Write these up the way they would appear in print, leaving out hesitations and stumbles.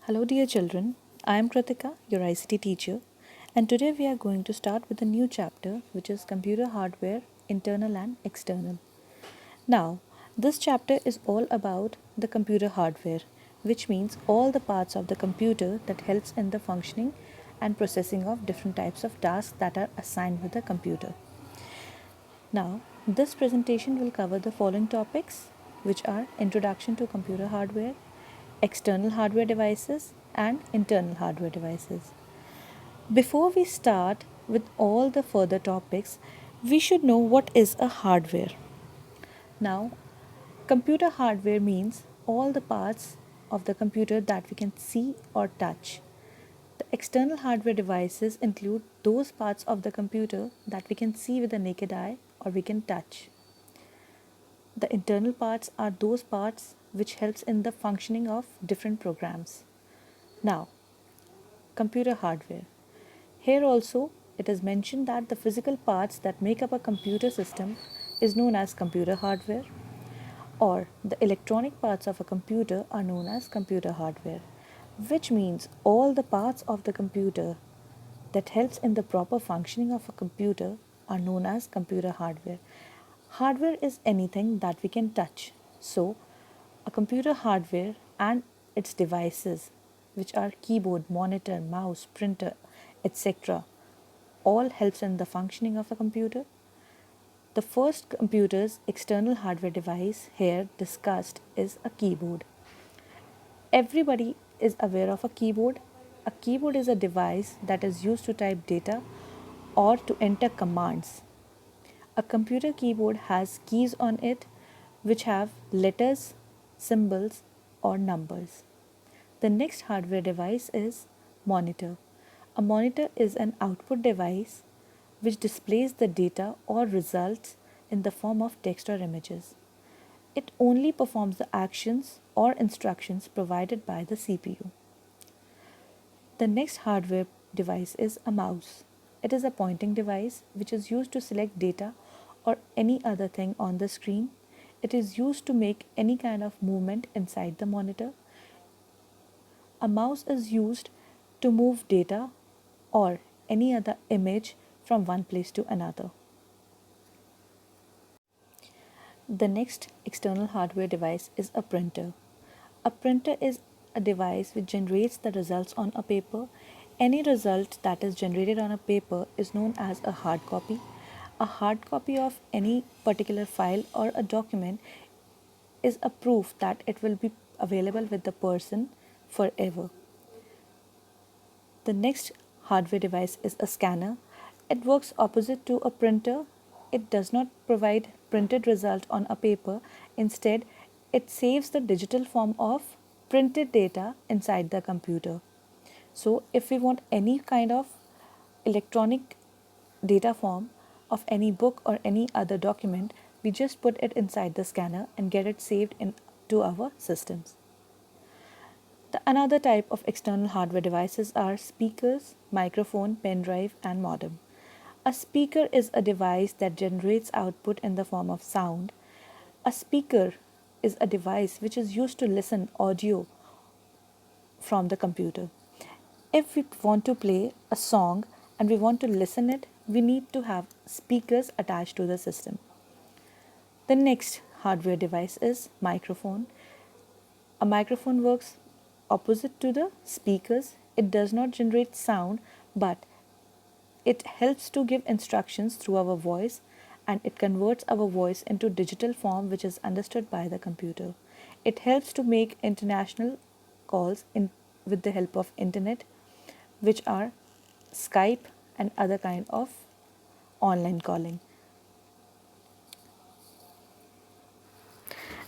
Hello, dear children. I am Kritika, your ICT teacher, and today we are going to start with a new chapter which is computer hardware, internal and external. Now, this chapter is all about the computer hardware, which means all the parts of the computer that helps in the functioning and processing of different types of tasks that are assigned with the computer. Now, this presentation will cover the following topics, which are introduction to computer hardware, external hardware devices, and internal hardware devices. Before we start with all the further topics, we should know what is a hardware. Now, computer hardware means all the parts of the computer that we can see or touch. The external hardware devices include those parts of the computer that we can see with the naked eye or we can touch. The internal parts are those parts which helps in the functioning of different programs. Now, computer hardware. Here also it is mentioned that the physical parts that make up a computer system is known as computer hardware, or the electronic parts of a computer are known as computer hardware, which means all the parts of the computer that helps in the proper functioning of a computer are known as computer hardware. Hardware is anything that we can touch. So, a computer hardware and its devices, which are keyboard, monitor, mouse, printer, etc., all helps in the functioning of a computer. The first computer's external hardware device here discussed is a keyboard. Everybody is aware of a keyboard. A keyboard is a device that is used to type data or to enter commands. A computer keyboard has keys on it which have letters, symbols, or numbers. The next hardware device is monitor. A monitor is an output device which displays the data or results in the form of text or images. It only performs the actions or instructions provided by the CPU. The next hardware device is a mouse. It is a pointing device which is used to select data or any other thing on the screen. It is used to make any kind of movement inside the monitor. A mouse is used to move data or any other image from one place to another. The next external hardware device is a printer. A printer is a device which generates the results on a paper. Any result that is generated on a paper is known as a hard copy. A hard copy of any particular file or a document is a proof that it will be available with the person forever. The next hardware device is a scanner. It works opposite to a printer. It does not provide printed result on a paper. Instead, it saves the digital form of printed data inside the computer. So, if we want any kind of electronic data form of any book or any other document, we just put it inside the scanner and get it saved into our systems. The another type of external hardware devices are speakers, microphone, pen drive, and modem. A speaker is a device that generates output in the form of sound. A speaker is a device which is used to listen audio from the computer. If we want to play a song and we want to listen it, we need to have speakers attached to the system. The next hardware device is microphone. A microphone works opposite to the speakers. It does not generate sound, but it helps to give instructions through our voice, and it converts our voice into digital form which is understood by the computer. It helps to make international calls with the help of internet, which are Skype and other kind of online calling.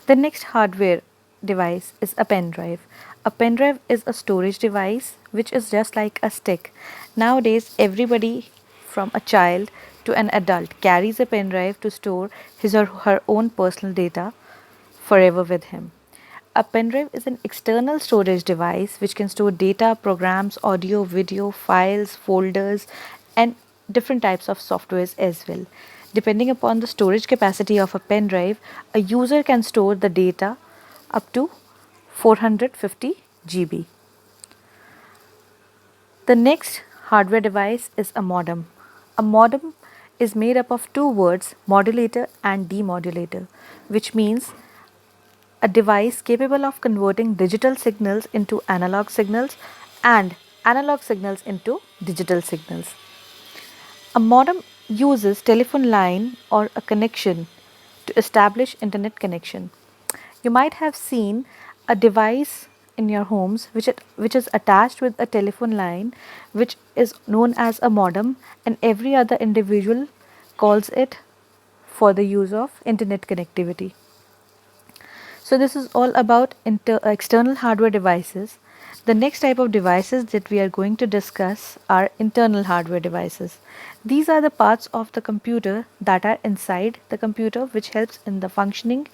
The next hardware device is a pen drive. A pen drive is a storage device which is just like a stick. Nowadays, everybody from a child to an adult carries a pen drive to store his or her own personal data forever with him. A pen drive is an external storage device which can store data, programs, audio, video, files, folders, and different types of softwares as well. Depending upon the storage capacity of a pen drive, a user can store the data up to 450 GB. The next hardware device is a modem. A modem is made up of two words, modulator and demodulator, which means a device capable of converting digital signals into analog signals and analog signals into digital signals. A modem uses telephone line or a connection to establish internet connection. You might have seen a device in your homes which is attached with a telephone line which is known as a modem, and every other individual calls it for the use of internet connectivity. So this is all about external hardware devices. The next type of devices that we are going to discuss are internal hardware devices. These are the parts of the computer that are inside the computer which helps in the functioning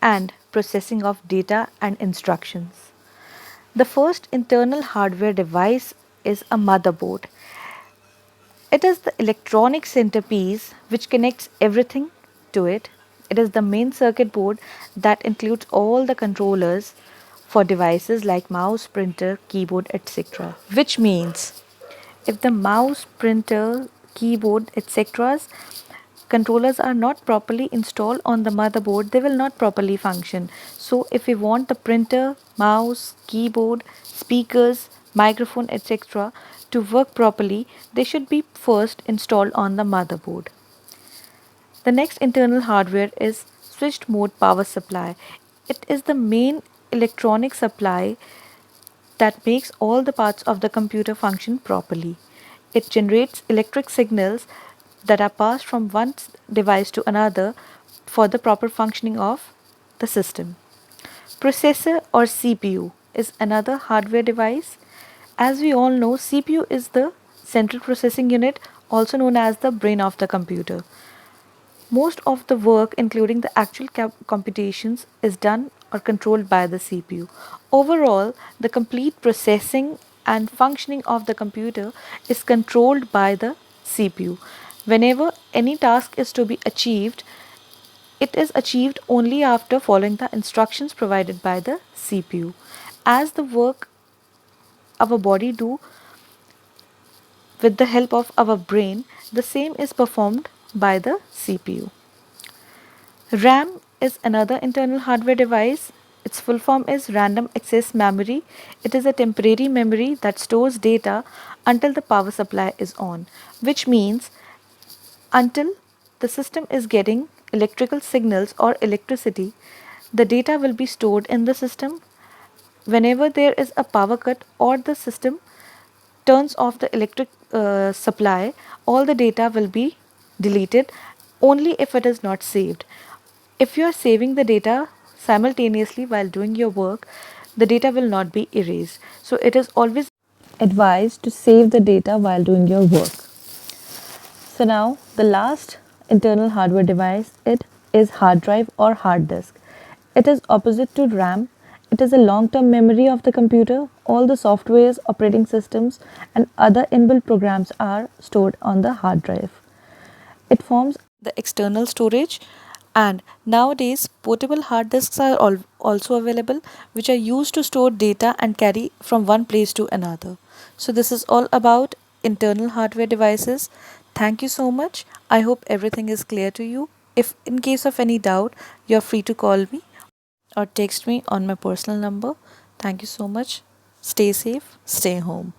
and processing of data and instructions. The first internal hardware device is a motherboard. It is the electronic centerpiece which connects everything to it. It is the main circuit board that includes all the controllers for devices like mouse, printer, keyboard, etc. Which means if the mouse, printer, keyboard, etc. controllers are not properly installed on the motherboard, they will not properly function. So if we want the printer, mouse, keyboard, speakers, microphone, etc. to work properly, they should be first installed on the motherboard. The next internal hardware is switched mode power supply. It is the main electronic supply that makes all the parts of the computer function properly. It generates electric signals that are passed from one device to another for the proper functioning of the system. Processor or CPU is another hardware device. As we all know, CPU is the central processing unit, also known as the brain of the computer. Most of the work, including the actual computations, is done or controlled by the CPU. Overall, the complete processing and functioning of the computer is controlled by the CPU. Whenever any task is to be achieved, it is achieved only after following the instructions provided by the CPU. As the work our body do with the help of our brain, the same is performed by the CPU. RAM is another internal hardware device. Its full form is random access memory. It is a temporary memory that stores data until the power supply is on, which means until the system is getting electrical signals or electricity, the data will be stored in the system. Whenever there is a power cut or the system turns off the electric supply, all the data will be deleted only if it is not saved. If you are saving the data simultaneously while doing your work, the data will not be erased. So it is always advised to save the data while doing your work. So now the last internal hardware device, it is hard drive or hard disk. It is opposite to RAM. It is a long-term memory of the computer. All the softwares, operating systems and other inbuilt programs are stored on the hard drive. It forms the external storage, and nowadays portable hard disks are also available which are used to store data and carry from one place to another. So this is all about internal hardware devices. Thank you so much. I hope everything is clear to you. If in case of any doubt, you're free to call me or text me on my personal number. Thank you so much. Stay safe, stay home.